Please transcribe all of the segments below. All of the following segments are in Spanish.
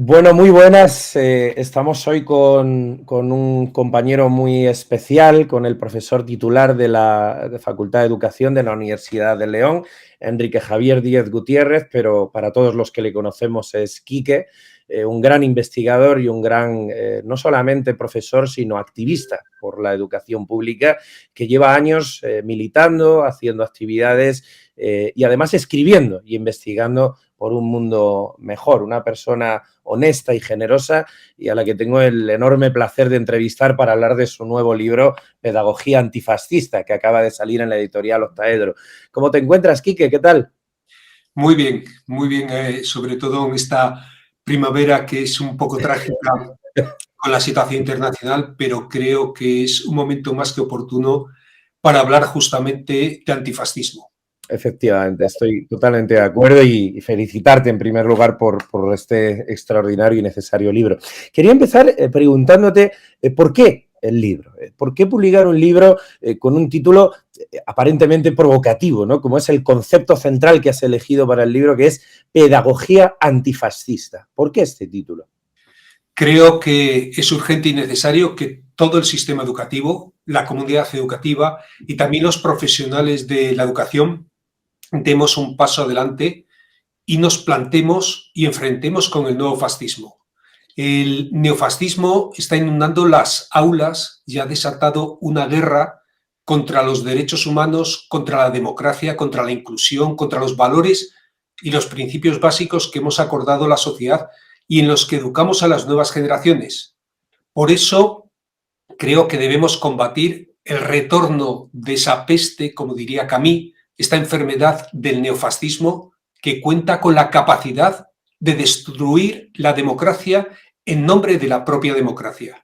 Bueno, muy buenas. Estamos hoy con un compañero muy especial, con el profesor titular de la Facultad de Educación de la Universidad de León, Enrique Javier Díez Gutiérrez, pero para todos los que le conocemos es Quique, un gran investigador y un gran, no solamente profesor, sino activista por la educación pública, que lleva años militando, haciendo actividades y además escribiendo y investigando por un mundo mejor, una persona honesta y generosa y a la que tengo el enorme placer de entrevistar para hablar de su nuevo libro, Pedagogía Antifascista, que acaba de salir en la editorial Octaedro. ¿Cómo te encuentras, Quique? ¿Qué tal? Muy bien, sobre todo en esta primavera que es un poco trágica con la situación internacional, pero creo que es un momento más que oportuno para hablar justamente de antifascismo. Efectivamente, estoy totalmente de acuerdo y felicitarte en primer lugar por este extraordinario y necesario libro. Quería empezar preguntándote por qué el libro, por qué publicar un libro con un título aparentemente provocativo, ¿no? Como es el concepto central que has elegido para el libro, que es Pedagogía Antifascista. ¿Por qué este título? Creo que es urgente y necesario que todo el sistema educativo, la comunidad educativa y también los profesionales de la educación demos un paso adelante y nos plantemos y enfrentemos con el nuevo fascismo. El neofascismo está inundando las aulas y ha desatado una guerra contra los derechos humanos, contra la democracia, contra la inclusión, contra los valores y los principios básicos que hemos acordado la sociedad y en los que educamos a las nuevas generaciones. Por eso creo que debemos combatir el retorno de esa peste, como diría Camus, esta enfermedad del neofascismo que cuenta con la capacidad de destruir la democracia en nombre de la propia democracia.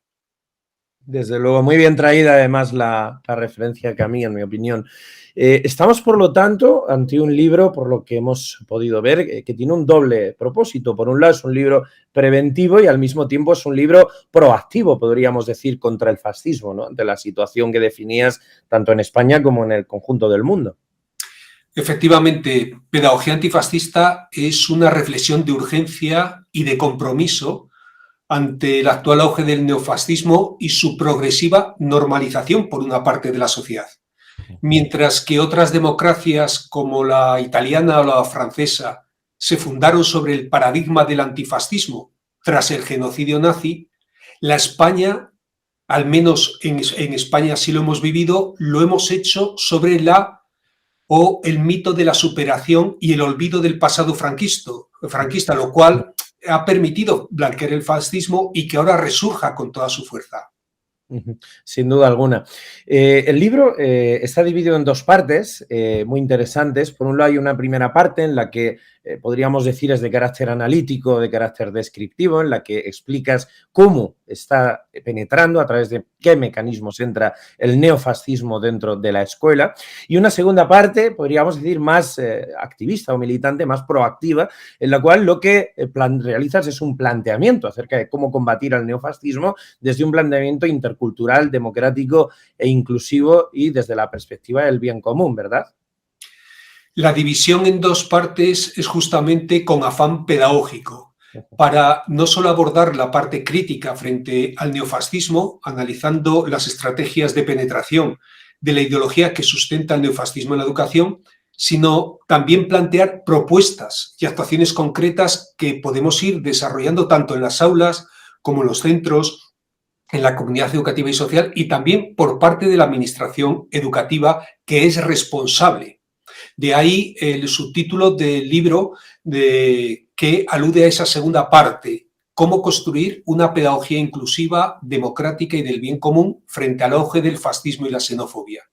Desde luego, muy bien traída además la referencia a Camus, en mi opinión. Estamos, por lo tanto, ante un libro, por lo que hemos podido ver, que tiene un doble propósito. Por un lado, es un libro preventivo y al mismo tiempo es un libro proactivo, podríamos decir, contra el fascismo, ¿no? Ante la situación que definías tanto en España como en el conjunto del mundo. Efectivamente, Pedagogía Antifascista es una reflexión de urgencia y de compromiso ante el actual auge del neofascismo y su progresiva normalización por una parte de la sociedad. Mientras que otras democracias como la italiana o la francesa se fundaron sobre el paradigma del antifascismo tras el genocidio nazi, la España, al menos en España sí lo hemos vivido, lo hemos hecho sobre el mito de la superación y el olvido del pasado franquista, lo cual ha permitido blanquear el fascismo y que ahora resurja con toda su fuerza. Sin duda alguna. El libro está dividido en dos partes muy interesantes. Por un lado hay una primera parte en la que podríamos decir es de carácter analítico, de carácter descriptivo, en la que explicas cómo está penetrando, a través de qué mecanismos entra el neofascismo dentro de la escuela. Y una segunda parte, podríamos decir, más activista o militante, más proactiva, en la cual lo que realizas es un planteamiento acerca de cómo combatir al neofascismo desde un planteamiento intercultural, democrático e inclusivo y desde la perspectiva del bien común, ¿verdad? La división en dos partes es justamente con afán pedagógico, para no solo abordar la parte crítica frente al neofascismo, analizando las estrategias de penetración de la ideología que sustenta el neofascismo en la educación, sino también plantear propuestas y actuaciones concretas que podemos ir desarrollando tanto en las aulas como en los centros, en la comunidad educativa y social, y también por parte de la administración educativa, que es responsable. De ahí el subtítulo del libro que alude a esa segunda parte, cómo construir una pedagogía inclusiva, democrática y del bien común frente al auge del fascismo y la xenofobia.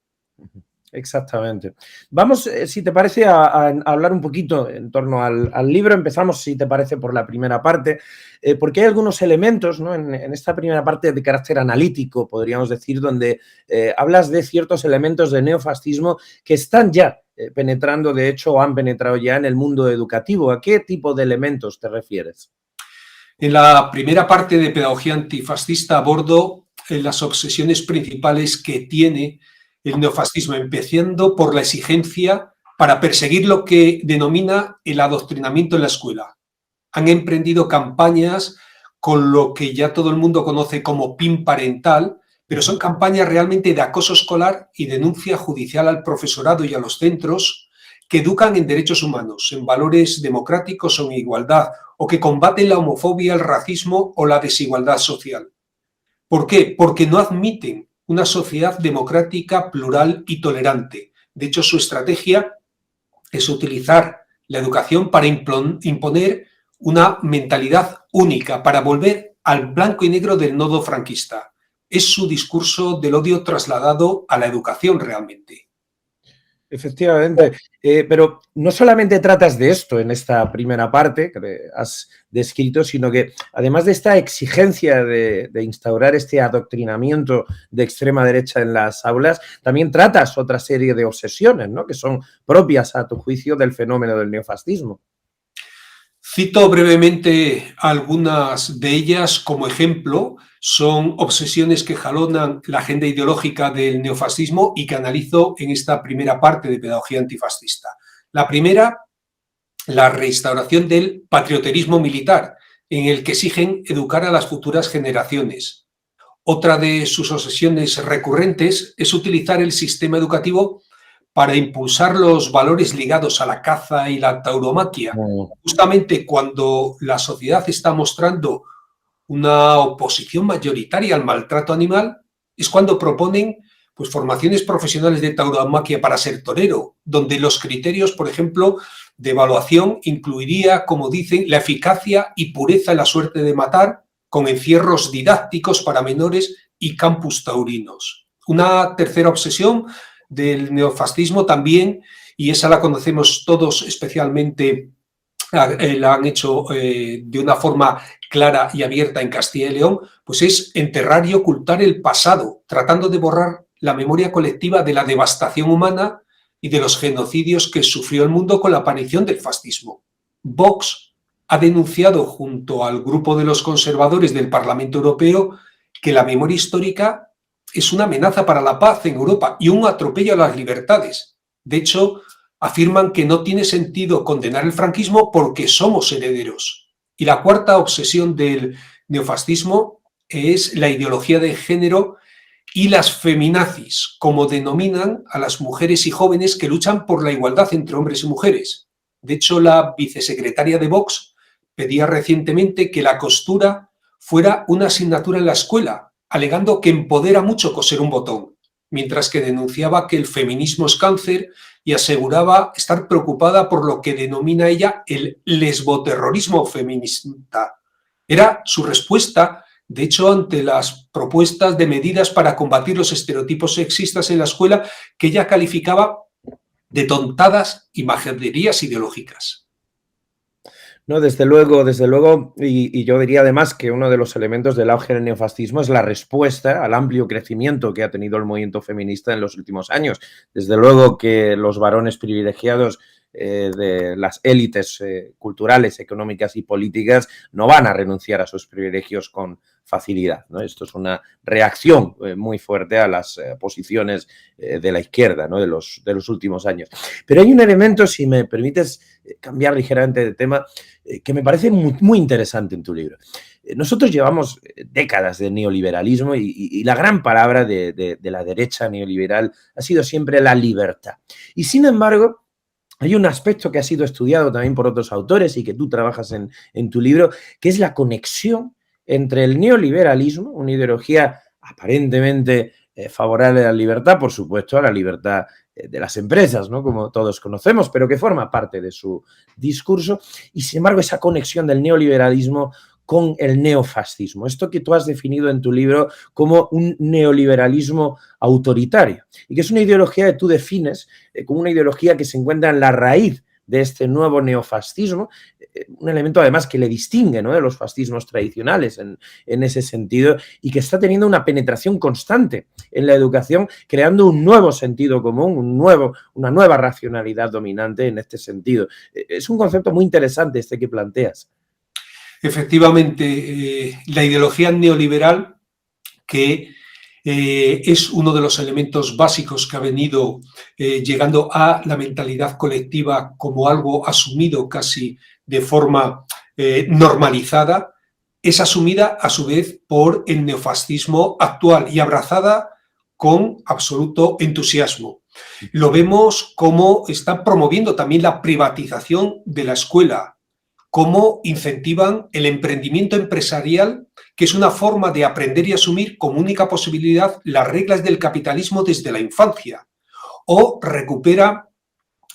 Exactamente. Vamos, si te parece, a hablar un poquito en torno al libro. Empezamos, si te parece, por la primera parte, porque hay algunos elementos, ¿no? En esta primera parte de carácter analítico, podríamos decir, donde hablas de ciertos elementos de neofascismo que están ya penetrando, de hecho, o han penetrado ya en el mundo educativo. ¿A qué tipo de elementos te refieres? En la primera parte de Pedagogía Antifascista abordo las obsesiones principales que tiene el neofascismo, empezando por la exigencia para perseguir lo que denomina el adoctrinamiento en la escuela. han emprendido campañas con lo que ya todo el mundo conoce como PIN parental, pero son campañas realmente de acoso escolar y denuncia judicial al profesorado y a los centros que educan en derechos humanos, en valores democráticos o en igualdad, o que combaten la homofobia, el racismo o la desigualdad social. ¿Por qué? Porque no admiten una sociedad democrática, plural y tolerante. De hecho, su estrategia es utilizar la educación para imponer una mentalidad única, para volver al blanco y negro del nodo franquista. Es su discurso del odio trasladado a la educación realmente. Efectivamente, pero no solamente tratas de esto en esta primera parte que has descrito, sino que además de esta exigencia de instaurar este adoctrinamiento de extrema derecha en las aulas, también tratas otra serie de obsesiones, ¿no?, que son propias, a tu juicio, del fenómeno del neofascismo. Cito brevemente algunas de ellas como ejemplo. Son obsesiones que jalonan la agenda ideológica del neofascismo y que analizo en esta primera parte de Pedagogía Antifascista. La primera, la reinstauración del patrioterismo militar, en el que exigen educar a las futuras generaciones. Otra de sus obsesiones recurrentes es utilizar el sistema educativo para impulsar los valores ligados a la caza y la tauromaquia. Justamente cuando la sociedad está mostrando una oposición mayoritaria al maltrato animal, es cuando proponen pues, formaciones profesionales de tauromaquia para ser torero, donde los criterios, por ejemplo, de evaluación incluiría, como dicen, la eficacia y pureza en la suerte de matar, con encierros didácticos para menores y campus taurinos. Una tercera obsesión del neofascismo también, y esa la conocemos todos, especialmente la han hecho de una forma clara y abierta en Castilla y León, pues es enterrar y ocultar el pasado, tratando de borrar la memoria colectiva de la devastación humana y de los genocidios que sufrió el mundo con la aparición del fascismo. Vox ha denunciado junto al grupo de los conservadores del Parlamento Europeo que la memoria histórica es una amenaza para la paz en Europa y un atropello a las libertades. De hecho, afirman que no tiene sentido condenar el franquismo porque somos herederos. Y la cuarta obsesión del neofascismo es la ideología de género y las feminazis, como denominan a las mujeres y jóvenes que luchan por la igualdad entre hombres y mujeres. De hecho, la vicesecretaria de Vox pedía recientemente que la costura fuera una asignatura en la escuela, alegando que empodera mucho coser un botón, mientras que denunciaba que el feminismo es cáncer y aseguraba estar preocupada por lo que denomina ella el lesboterrorismo feminista. Era su respuesta, de hecho, ante las propuestas de medidas para combatir los estereotipos sexistas en la escuela, que ella calificaba de tontadas y majaderías ideológicas. No, desde luego, y yo diría además que uno de los elementos del auge del neofascismo es la respuesta al amplio crecimiento que ha tenido el movimiento feminista en los últimos años. Desde luego que los varones privilegiados de las élites culturales, económicas y políticas no van a renunciar a sus privilegios con facilidad, ¿no? Esto es una reacción muy fuerte a las posiciones de la izquierda, ¿no?, de los últimos años. Pero hay un elemento, si me permites cambiar ligeramente de tema, que me parece muy interesante en tu libro. Nosotros llevamos décadas de neoliberalismo y la gran palabra de la derecha neoliberal ha sido siempre la libertad. Y sin embargo, hay un aspecto que ha sido estudiado también por otros autores y que tú trabajas en tu libro, que es la conexión entre el neoliberalismo, una ideología aparentemente favorable a la libertad, por supuesto, a la libertad de las empresas, ¿no?, como todos conocemos, pero que forma parte de su discurso, y sin embargo esa conexión del neoliberalismo con el neofascismo, esto que tú has definido en tu libro como un neoliberalismo autoritario, y que es una ideología que tú defines como una ideología que se encuentra en la raíz de este nuevo neofascismo, un elemento además que le distingue, ¿no?, de los fascismos tradicionales en ese sentido, y que está teniendo una penetración constante en la educación, creando un nuevo sentido común, una nueva racionalidad dominante en este sentido. Es un concepto muy interesante este que planteas. Efectivamente, la ideología neoliberal, que es uno de los elementos básicos que ha venido llegando a la mentalidad colectiva como algo asumido casi de forma normalizada, es asumida a su vez por el neofascismo actual y abrazada con absoluto entusiasmo. Lo vemos como están promoviendo también la privatización de la escuela, cómo incentivan el emprendimiento empresarial, que es una forma de aprender y asumir como única posibilidad las reglas del capitalismo desde la infancia, o recupera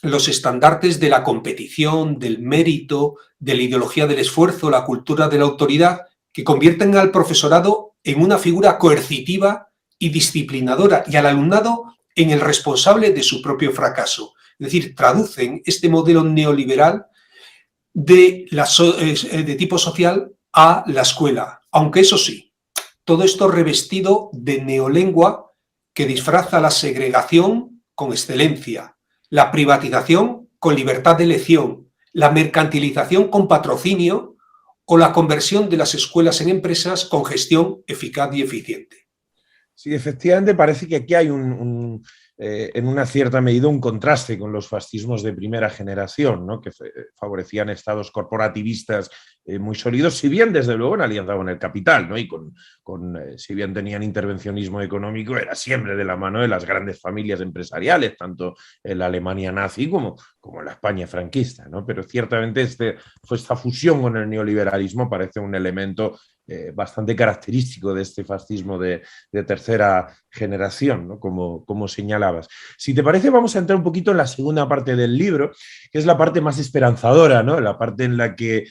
los estandartes de la competición, del mérito, de la ideología del esfuerzo, la cultura de la autoridad, que convierten al profesorado en una figura coercitiva y disciplinadora y al alumnado en el responsable de su propio fracaso. Es decir, traducen este modelo neoliberal de tipo social a la escuela, aunque eso sí, todo esto revestido de neolengua que disfraza la segregación con excelencia, la privatización con libertad de elección, la mercantilización con patrocinio o la conversión de las escuelas en empresas con gestión eficaz y eficiente. Sí, efectivamente parece que aquí hay en una cierta medida un contraste con los fascismos de primera generación, ¿no? Que favorecían estados corporativistas muy sólidos, si bien desde luego en alianza con el capital, ¿no? Y si bien tenían intervencionismo económico, era siempre de la mano de las grandes familias empresariales, tanto en la Alemania nazi como en la España franquista, ¿no? Pero ciertamente esta fusión con el neoliberalismo parece un elemento bastante característico de este fascismo de tercera generación, ¿no? Como señalabas. Si te parece, vamos a entrar un poquito en la segunda parte del libro, que es la parte más esperanzadora, ¿no? La parte en la que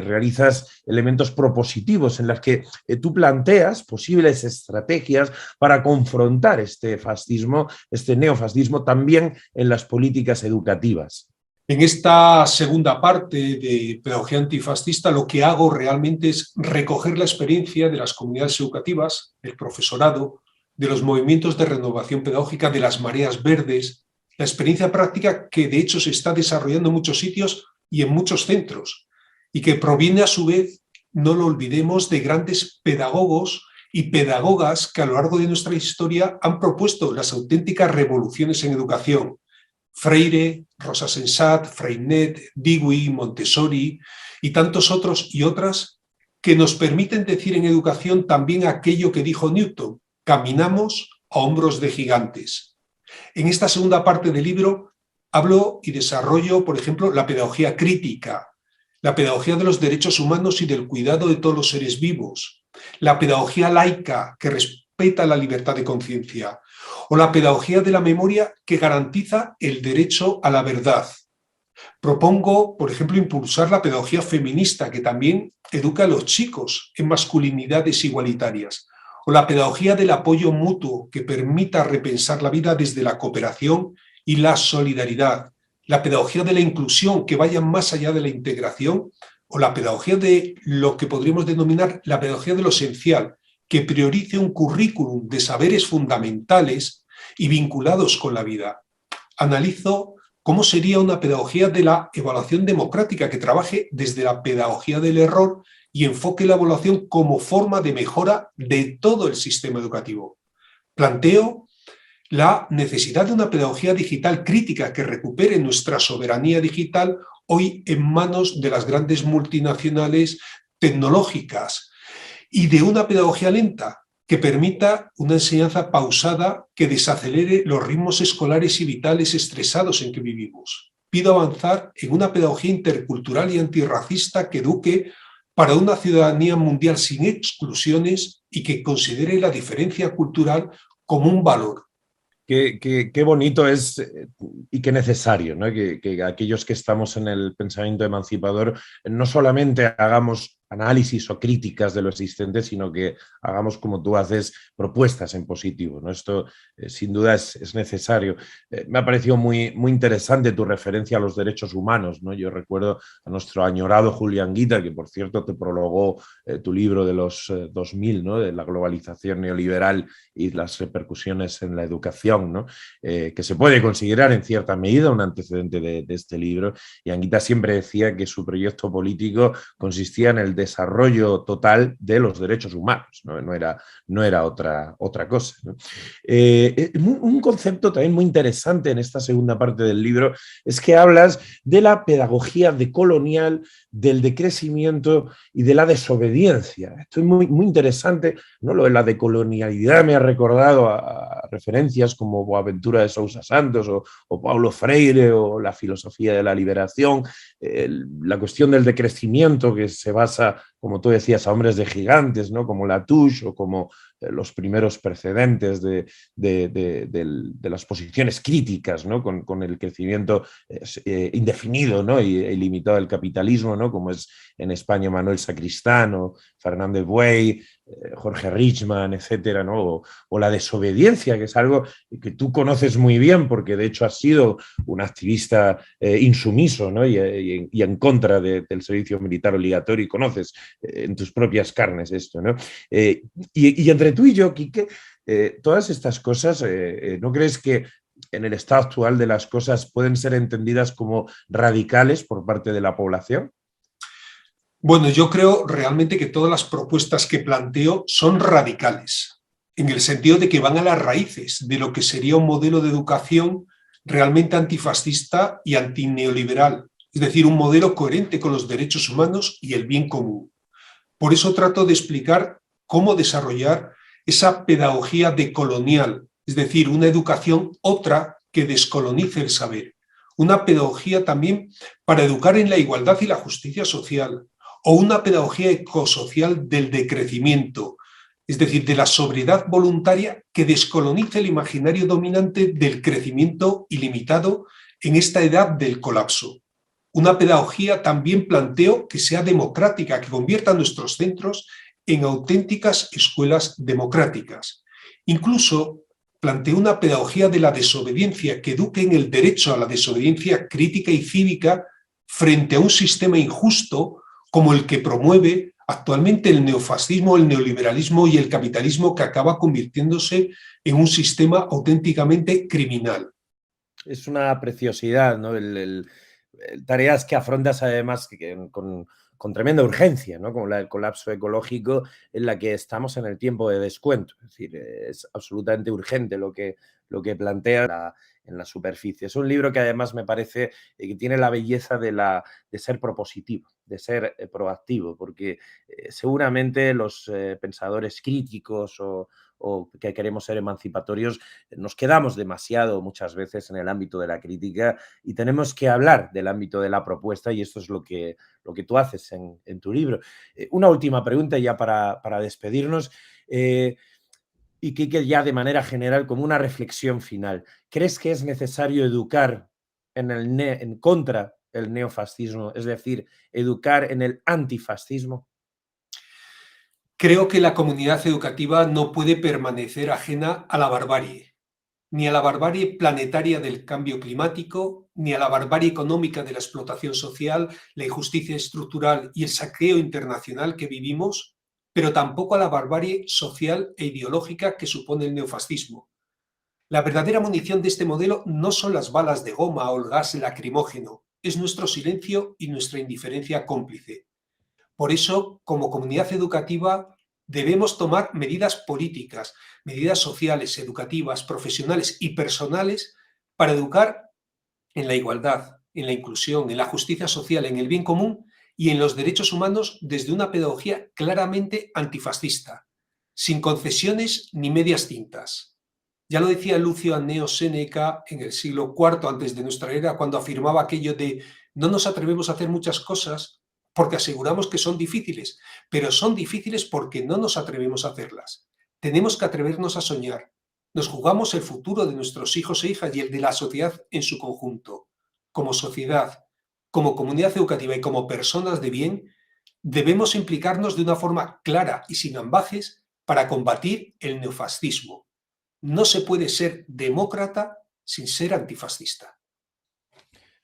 realizas elementos propositivos, en las que tú planteas posibles estrategias para confrontar este fascismo, este neofascismo, también en las políticas educativas. En esta segunda parte de Pedagogía Antifascista, lo que hago realmente es recoger la experiencia de las comunidades educativas, del profesorado, de los movimientos de renovación pedagógica, de las mareas verdes, la experiencia práctica que de hecho se está desarrollando en muchos sitios y en muchos centros, y que proviene a su vez, no lo olvidemos, de grandes pedagogos y pedagogas que a lo largo de nuestra historia han propuesto las auténticas revoluciones en educación. Freire, Rosa Sensat, Freinet, Dewey, Montessori y tantos otros y otras que nos permiten decir en educación también aquello que dijo Newton: caminamos a hombros de gigantes. En esta segunda parte del libro hablo y desarrollo, por ejemplo, la pedagogía crítica, la pedagogía de los derechos humanos y del cuidado de todos los seres vivos, la pedagogía laica que respeta la libertad de conciencia, o la pedagogía de la memoria que garantiza el derecho a la verdad. Propongo, por ejemplo, impulsar la pedagogía feminista, que también educa a los chicos en masculinidades igualitarias, o la pedagogía del apoyo mutuo, que permita repensar la vida desde la cooperación y la solidaridad, la pedagogía de la inclusión, que vaya más allá de la integración, o la pedagogía de lo que podríamos denominar la pedagogía de lo esencial, que priorice un currículum de saberes fundamentales y vinculados con la vida. Analizo cómo sería una pedagogía de la evaluación democrática que trabaje desde la pedagogía del error y enfoque la evaluación como forma de mejora de todo el sistema educativo. Planteo la necesidad de una pedagogía digital crítica que recupere nuestra soberanía digital hoy en manos de las grandes multinacionales tecnológicas, y de una pedagogía lenta que permita una enseñanza pausada que desacelere los ritmos escolares y vitales estresados en que vivimos. Pido avanzar en una pedagogía intercultural y antirracista que eduque para una ciudadanía mundial sin exclusiones y que considere la diferencia cultural como un valor. Qué bonito es y qué necesario, ¿no? Que aquellos que estamos en el pensamiento emancipador no solamente hagamos análisis o críticas de lo existente, sino que hagamos, como tú haces, propuestas en positivo, ¿no? Esto sin duda es necesario. Me ha parecido muy interesante tu referencia a los derechos humanos, ¿no? Yo recuerdo a nuestro añorado Julián Guita, que por cierto te prologó tu libro de los 2000, ¿no? De la globalización neoliberal y las repercusiones en la educación, ¿no? Que se puede considerar en cierta medida un antecedente de este libro. Y Anguita siempre decía que su proyecto político consistía en el desarrollo total de los derechos humanos, ¿no? No era otra cosa, ¿no? Un concepto también muy interesante en esta segunda parte del libro es que hablas de la pedagogía decolonial, del decrecimiento y de la desobediencia. Esto es muy interesante, ¿no? Lo de la decolonialidad me ha recordado a referencias como Boaventura de Sousa Santos o Paulo Freire o la filosofía de la liberación, la cuestión del decrecimiento que se basa, como tú decías, a hombres de gigantes, ¿no? Como Latouche o como los primeros precedentes de las posiciones críticas, ¿no? Con el crecimiento indefinido, ¿no? y ilimitado del capitalismo, ¿no? Como es en España Manuel Sacristán o Fernández Buey, Jorge Richman, etcétera, ¿no? O la desobediencia, que es algo que tú conoces muy bien porque de hecho has sido un activista insumiso, ¿no? y en contra del servicio militar obligatorio y conoces en tus propias carnes esto, ¿no? Y entre tú y yo, Quique, todas estas cosas, ¿no crees que en el estado actual de las cosas pueden ser entendidas como radicales por parte de la población? Bueno, yo creo realmente que todas las propuestas que planteo son radicales, en el sentido de que van a las raíces de lo que sería un modelo de educación realmente antifascista y antineoliberal, es decir, un modelo coherente con los derechos humanos y el bien común. Por eso trato de explicar cómo desarrollar esa pedagogía decolonial, es decir, una educación otra que descolonice el saber. Una pedagogía también para educar en la igualdad y la justicia social, o una pedagogía ecosocial del decrecimiento, es decir, de la sobriedad voluntaria que descolonice el imaginario dominante del crecimiento ilimitado en esta edad del colapso. Una pedagogía también planteo que sea democrática, que convierta nuestros centros en auténticas escuelas democráticas. Incluso planteo una pedagogía de la desobediencia que eduque en el derecho a la desobediencia crítica y cívica frente a un sistema injusto como el que promueve actualmente el neofascismo, el neoliberalismo y el capitalismo, que acaba convirtiéndose en un sistema auténticamente criminal. Es una preciosidad, ¿no? Tareas que afrontas además con tremenda urgencia, ¿no? Como la del colapso ecológico, en la que estamos en el tiempo de descuento. Es decir, es absolutamente urgente lo que plantea en la superficie. Es un libro que además me parece que tiene la belleza de ser propositivo, de ser proactivo, porque seguramente los pensadores críticos o que queremos ser emancipatorios, nos quedamos demasiado muchas veces en el ámbito de la crítica y tenemos que hablar del ámbito de la propuesta, y esto es lo que tú haces en tu libro. Una última pregunta ya para despedirnos. Y que ya de manera general, como una reflexión final, ¿crees que es necesario educar en contra del neofascismo, es decir, educar en el antifascismo? Creo que la comunidad educativa no puede permanecer ajena a la barbarie, ni a la barbarie planetaria del cambio climático, ni a la barbarie económica de la explotación social, la injusticia estructural y el saqueo internacional que vivimos, pero tampoco a la barbarie social e ideológica que supone el neofascismo. La verdadera munición de este modelo no son las balas de goma o el gas lacrimógeno, es nuestro silencio y nuestra indiferencia cómplice. Por eso, como comunidad educativa, debemos tomar medidas políticas, medidas sociales, educativas, profesionales y personales para educar en la igualdad, en la inclusión, en la justicia social, en el bien común y en los derechos humanos desde una pedagogía claramente antifascista, sin concesiones ni medias tintas. Ya lo decía Lucio Anneo Séneca en el siglo IV antes de nuestra era, cuando afirmaba aquello de no nos atrevemos a hacer muchas cosas porque aseguramos que son difíciles, pero son difíciles porque no nos atrevemos a hacerlas. Tenemos que atrevernos a soñar. Nos jugamos el futuro de nuestros hijos e hijas y el de la sociedad en su conjunto. Como sociedad, como comunidad educativa y como personas de bien, debemos implicarnos de una forma clara y sin ambajes para combatir el neofascismo. No se puede ser demócrata sin ser antifascista.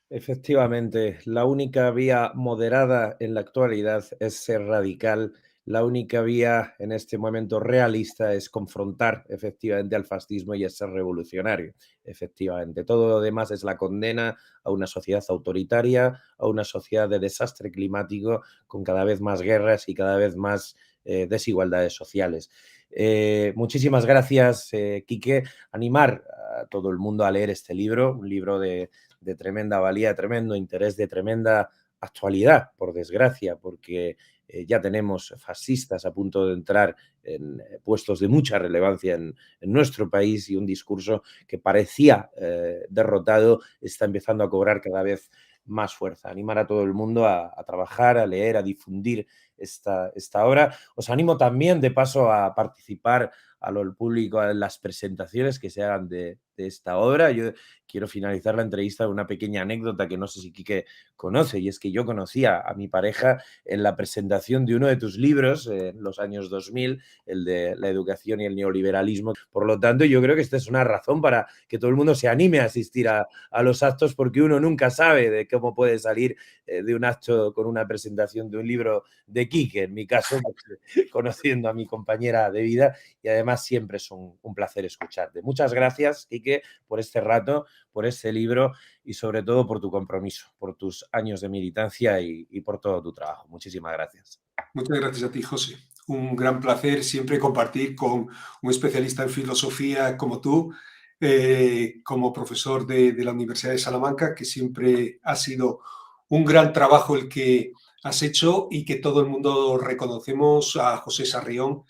Efectivamente, la única vía moderada en la actualidad es ser radical la única vía en este momento realista es confrontar efectivamente al fascismo y es ser revolucionario, efectivamente. Todo lo demás es la condena a una sociedad autoritaria, a una sociedad de desastre climático con cada vez más guerras y cada vez más desigualdades sociales. Muchísimas gracias, Quique. Animar a todo el mundo a leer este libro, un libro de tremenda valía, de tremendo interés, de tremenda actualidad, por desgracia, porque ya tenemos fascistas a punto de entrar en puestos de mucha relevancia en nuestro país y un discurso que parecía derrotado está empezando a cobrar cada vez más fuerza. Animar a todo el mundo a trabajar, a leer, a difundir esta obra. Os animo también, de paso, a participar al público en las presentaciones que se hagan de esta obra. Yo quiero finalizar la entrevista con una pequeña anécdota que no sé si Quique conoce, y es que yo conocía a mi pareja en la presentación de uno de tus libros en los años 2000, el de la educación y el neoliberalismo. Por lo tanto, yo creo que esta es una razón para que todo el mundo se anime a asistir a los actos, porque uno nunca sabe de cómo puede salir de un acto con una presentación de un libro de Quique. En mi caso, pues, conociendo a mi compañera de vida, y además siempre es un placer escucharte. Muchas gracias, Quique, por este rato, por este libro y sobre todo por tu compromiso, por tus años de militancia y por todo tu trabajo. Muchísimas gracias. Muchas gracias a ti, José. Un gran placer siempre compartir con un especialista en filosofía como tú, como profesor de la Universidad de Salamanca, que siempre ha sido un gran trabajo el que has hecho y que todo el mundo reconocemos a José Sarrión.